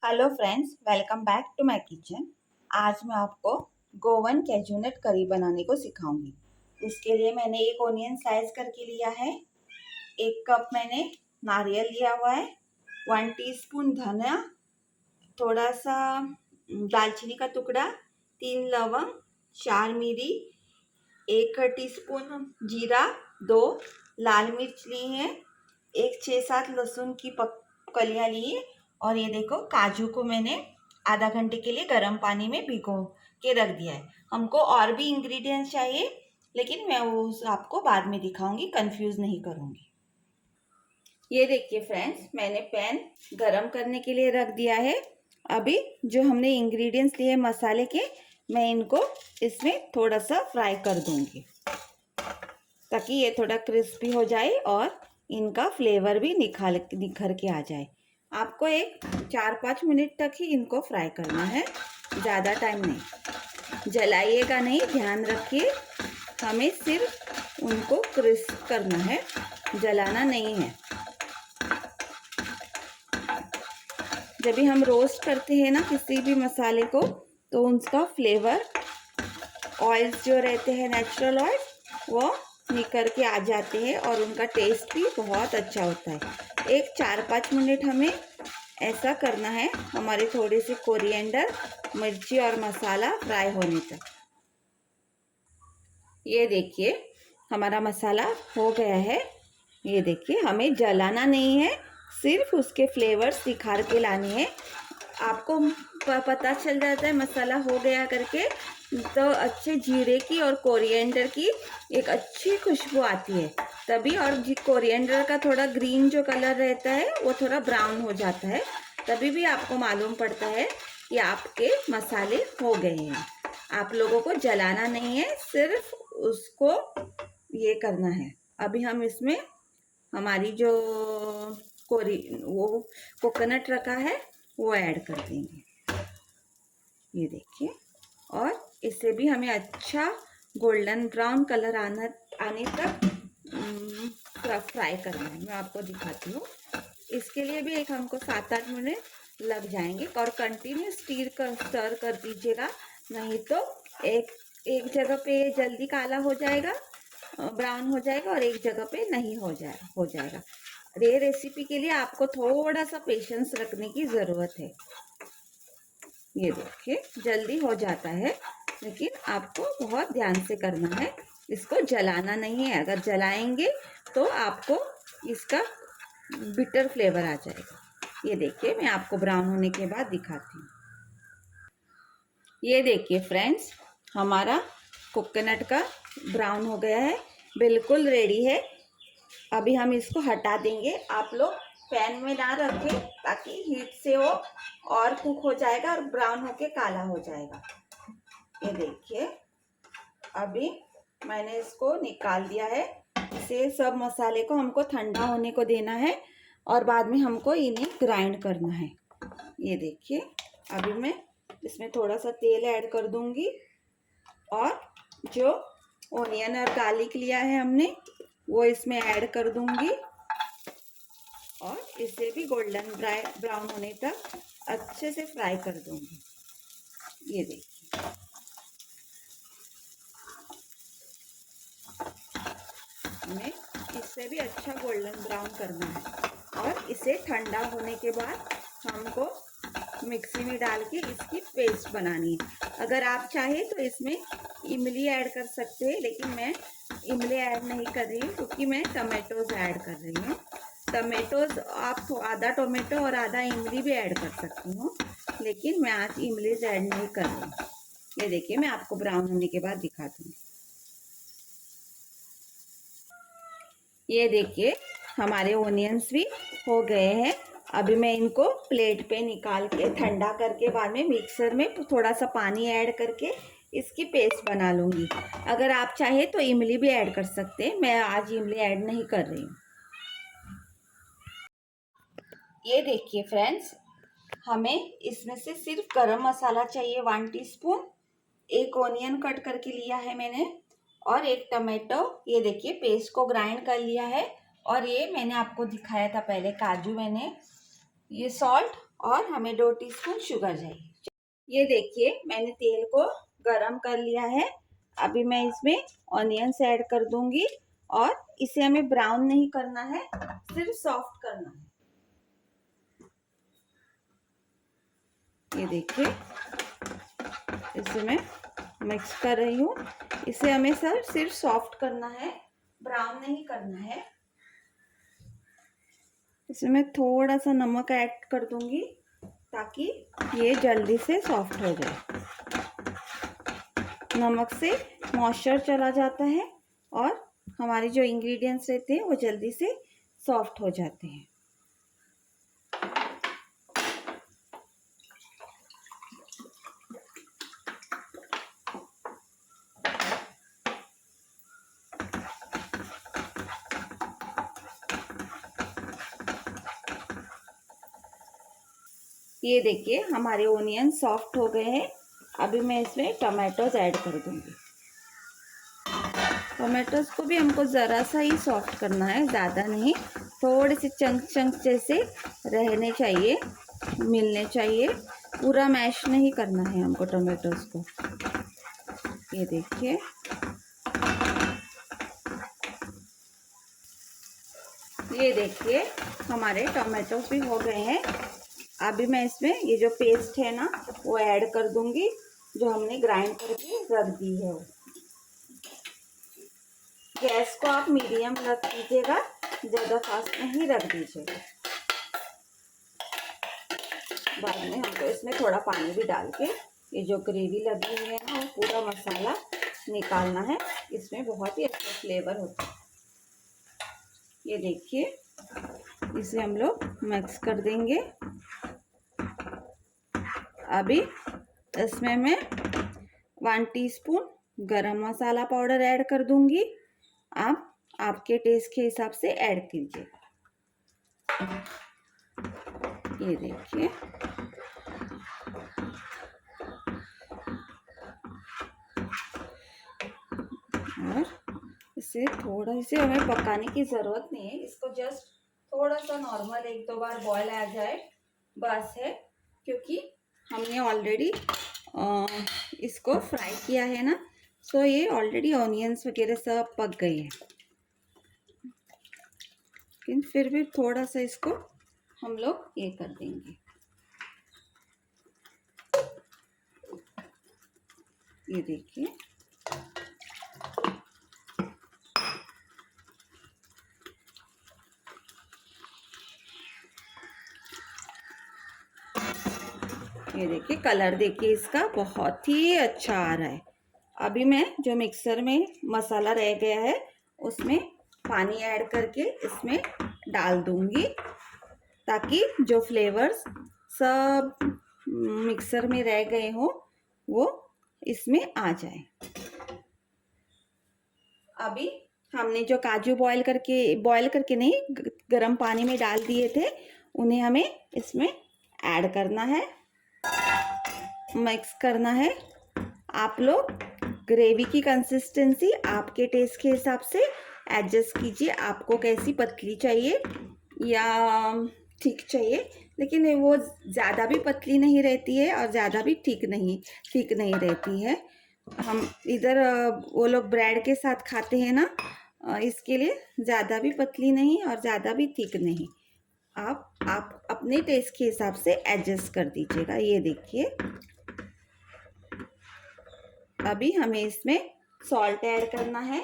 Hello friends, welcome back to my kitchen. आज मैं आपको गोवन कैजुनट करी बनाने को सिखाऊंगी। उसके लिए मैंने एक ओनियन स्लाइस करके लिया है, 1 कप मैंने नारियल लिया हुआ है, 1 टीस्पून धनिया, थोड़ा सा दालचीनी का टुकड़ा, 3 लवंग, 4 मिरी, 1 टीस्पून जीरा, 2 लाल मिर्च ली है, 6-7 लहसुन की कलियां ली है। और ये देखो, काजू को मैंने आधा घंटे के लिए गर्म पानी में भिगो के रख दिया है। हमको और भी इंग्रेडिएंट्स चाहिए, लेकिन मैं वो आपको बाद में दिखाऊंगी, कंफ्यूज नहीं करूंगी। ये देखिए फ्रेंड्स, मैंने पैन गरम करने के लिए रख दिया है। अभी जो हमने इंग्रेडिएंट्स लिए मसाले के, मैं इनको इसमें थोड़ा सा फ्राई कर दूंगी ताकि ये थोड़ा क्रिस्पी हो जाए और इनका फ्लेवर भी निखर के आ जाए। आपको एक 4-5 मिनट तक ही इनको फ्राई करना है, ज़्यादा टाइम नहीं। जलाइएगा नहीं, ध्यान रखिए। हमें सिर्फ उनको क्रिस्प करना है, जलाना नहीं है। जब भी हम रोस्ट करते हैं ना किसी भी मसाले को, तो उसका फ्लेवर, ऑयल्स जो रहते हैं नेचुरल ऑयल, वो निकल के आ जाते हैं और उनका टेस्ट भी बहुत अच्छा होता है। एक 4-5 मिनट हमें ऐसा करना है, हमारे थोड़े से कोरिएंडर, मिर्ची और मसाला फ्राई होने तक। ये देखिए, हमारा मसाला हो गया है। ये देखिए, हमें जलाना नहीं है, सिर्फ उसके फ्लेवर्स निखार के लाने हैं। आपको पता चल जाता है मसाला हो गया करके, तो अच्छे जीरे की और कोरिएंडर की एक अच्छी खुशबू आती है तभी। और कोरिएंडर का थोड़ा ग्रीन जो कलर रहता है वो थोड़ा ब्राउन हो जाता है, तभी भी आपको मालूम पड़ता है कि आपके मसाले हो गए हैं। आप लोगों को जलाना नहीं है, सिर्फ उसको ये करना है। अभी हम इसमें हमारी जो वो कोकोनट रखा है वो ऐड कर देंगे। ये देखिए, और इसे भी हमें अच्छा गोल्डन ब्राउन कलर आने तक फ्राई करना है। मैं आपको दिखाती हूँ। इसके लिए भी एक हमको 7-8 मिनट लग जाएंगे। और कंटिन्यू स्टर कर दीजिएगा, नहीं तो एक जगह पे जल्दी काला हो जाएगा, ब्राउन हो जाएगा, और एक जगह पे नहीं हो जाएगा। ये रेसिपी के लिए आपको थोड़ा सा पेशेंस रखने की ज़रूरत है। ये देखिए, जल्दी हो जाता है, लेकिन आपको बहुत ध्यान से करना है। इसको जलाना नहीं है, अगर जलाएंगे तो आपको इसका बिटर फ्लेवर आ जाएगा। ये देखिए, मैं आपको ब्राउन होने के बाद दिखाती हूँ। ये देखिए फ्रेंड्स, हमारा कोकोनट का ब्राउन हो गया है, बिल्कुल रेडी है। अभी हम इसको हटा देंगे। आप लोग पैन में ना रखें, ताकि हीट से वो और कुक हो जाएगा और ब्राउन होके काला हो जाएगा। ये देखिए, अभी मैंने इसको निकाल दिया है। इसे सब मसाले को हमको ठंडा होने को देना है और बाद में हमको इन्हें ग्राइंड करना है। ये देखिए, अभी मैं इसमें थोड़ा सा तेल ऐड कर दूंगी और जो ओनियन और गार्लिक लिया है हमने, वो इसमें ऐड कर दूंगी और इसे भी गोल्डन ब्राउन होने तक अच्छे से फ्राई कर दूंगी। ये देखिए, हमें इससे भी अच्छा गोल्डन ब्राउन करना है। और इसे ठंडा होने के बाद हमको मिक्सी में डाल के इसकी पेस्ट बनानी है। अगर आप चाहें तो इसमें इमली ऐड कर सकते हैं, लेकिन मैं इमली ऐड नहीं कर रही हूँ क्योंकि मैं टमाटोज ऐड कर रही हूँ। टमाटोज आप तो आधा टोमेटो और आधा इमली भी ऐड कर सकती हूँ, लेकिन मैं आज इमली ऐड नहीं कर रही हूँ। ये देखिए, मैं आपको ब्राउन होने के बाद दिखाती हूँ। ये देखिए, हमारे ओनियंस भी हो गए हैं। अभी मैं इनको प्लेट पे निकाल के ठंडा करके बाद में मिक्सर में थोड़ा सा पानी ऐड करके इसकी पेस्ट बना लूँगी। अगर आप चाहे तो इमली भी ऐड कर सकते हैं, मैं आज इमली ऐड नहीं कर रही हूँ। ये देखिए फ्रेंड्स, हमें इसमें से सिर्फ गरम मसाला चाहिए 1 टीस्पून, एक ऑनियन कट करके लिया है मैंने, और एक टमाटो। ये देखिए, पेस्ट को ग्राइंड कर लिया है। और ये मैंने आपको दिखाया था पहले, काजू मैंने, ये सॉल्ट और हमें 2 टीस्पून शुगर चाहिए। ये देखिए मैंने तेल को गरम कर लिया है। अभी मैं इसमें ऑनियंस ऐड कर दूंगी और इसे हमें ब्राउन नहीं करना है, सिर्फ सॉफ्ट करना है। ये देखिए इसे मैं मिक्स कर रही हूँ। इसे हमें सिर्फ सॉफ्ट करना है, ब्राउन नहीं करना है। इसमें थोड़ा सा नमक ऐड कर दूंगी ताकि ये जल्दी से सॉफ्ट हो जाए। नमक से मॉइस्चर चला जाता है और हमारे जो इंग्रेडिएंट्स रहते हैं वो जल्दी से सॉफ्ट हो जाते हैं। ये देखिए हमारे ओनियन सॉफ्ट हो गए हैं। अभी मैं इसमें टमाटोज ऐड कर दूंगी। टमाटोज को भी हमको ज़रा सा ही सॉफ्ट करना है, ज़्यादा नहीं। थोड़े से चंक चंक जैसे रहने चाहिए, मिलने चाहिए। पूरा मैश नहीं करना है हमको टमाटोज को। ये देखिए हमारे टमाटोज भी हो गए हैं। अभी मैं इसमें ये जो पेस्ट है ना वो ऐड कर दूंगी, जो हमने ग्राइंड करके रख दी है। गैस को आप मीडियम रख दीजिएगा, ज़्यादा फास्ट नहीं रख दीजिएगा। बाद में हमको इसमें थोड़ा पानी भी डाल के ये जो ग्रेवी लगी हुई है ना वो पूरा मसाला निकालना है। इसमें बहुत ही अच्छा फ्लेवर होता है। ये देखिए इसे हम लोग मिक्स कर देंगे। अभी इसमें मैं 1 टीस्पून गरम मसाला पाउडर ऐड कर दूंगी। आप आपके टेस्ट के हिसाब से ऐड कीजिए। ये देखिए और इसे हमें पकाने की ज़रूरत नहीं है। इसको जस्ट थोड़ा सा नॉर्मल 1-2 बार बॉयल आ जाए बस है, क्योंकि हमने ऑलरेडी इसको फ्राई किया है ना, सो ये ऑलरेडी ऑनियंस वगैरह सब पक गए हैं। लेकिन फिर भी थोड़ा सा इसको हम लोग ये कर देंगे। ये देखिए कलर देखिए इसका बहुत ही अच्छा आ रहा है। अभी मैं जो मिक्सर में मसाला रह गया है उसमें पानी ऐड करके इसमें डाल दूंगी, ताकि जो फ्लेवर्स सब मिक्सर में रह गए हो वो इसमें आ जाए। अभी हमने जो काजू बॉईल करके नहीं, गर्म पानी में डाल दिए थे, उन्हें हमें इसमें ऐड करना है, मिक्स करना है। आप लोग ग्रेवी की कंसिस्टेंसी आपके टेस्ट के हिसाब से एडजस्ट कीजिए। आपको कैसी पतली चाहिए या ठीक चाहिए, लेकिन वो ज़्यादा भी पतली नहीं रहती है और ज़्यादा भी ठीक नहीं रहती है। हम इधर वो लोग ब्रेड के साथ खाते हैं ना, इसके लिए ज़्यादा भी पतली नहीं और ज़्यादा भी थिक नहीं। आप अपने टेस्ट के हिसाब से एडजस्ट कर दीजिएगा। ये देखिए अभी हमें इसमें सॉल्ट ऐड करना है।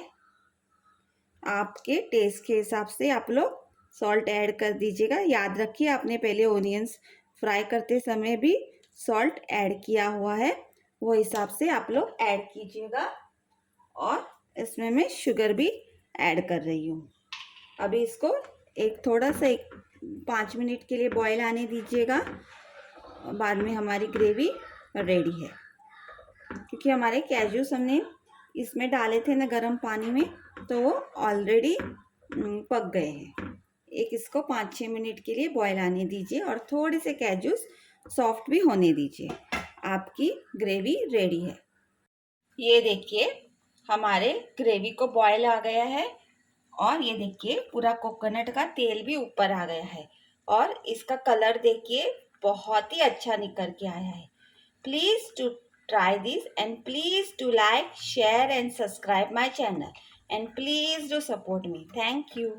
आपके टेस्ट के हिसाब से आप लोग सॉल्ट ऐड कर दीजिएगा। याद रखिए आपने पहले ओनियंस फ्राई करते समय भी सॉल्ट ऐड किया हुआ है, वो हिसाब से आप लोग ऐड कीजिएगा। और इसमें मैं शुगर भी ऐड कर रही हूँ। अभी इसको थोड़ा सा 5 मिनट के लिए बॉईल आने दीजिएगा। बाद में हमारी ग्रेवी रेडी है, क्योंकि हमारे कैज्यूस हमने इसमें डाले थे ना गर्म पानी में, तो वो ऑलरेडी पक गए हैं। इसको 5-6 मिनट के लिए बॉईल आने दीजिए और थोड़े से कैज्यूस सॉफ्ट भी होने दीजिए। आपकी ग्रेवी रेडी है। ये देखिए हमारे ग्रेवी को बॉईल आ गया है और ये देखिए पूरा कोकोनट का तेल भी ऊपर आ गया है और इसका कलर देखिए बहुत ही अच्छा निकल के आया है। Please to try this and please to like, share and subscribe my channel and please do support me. Thank you.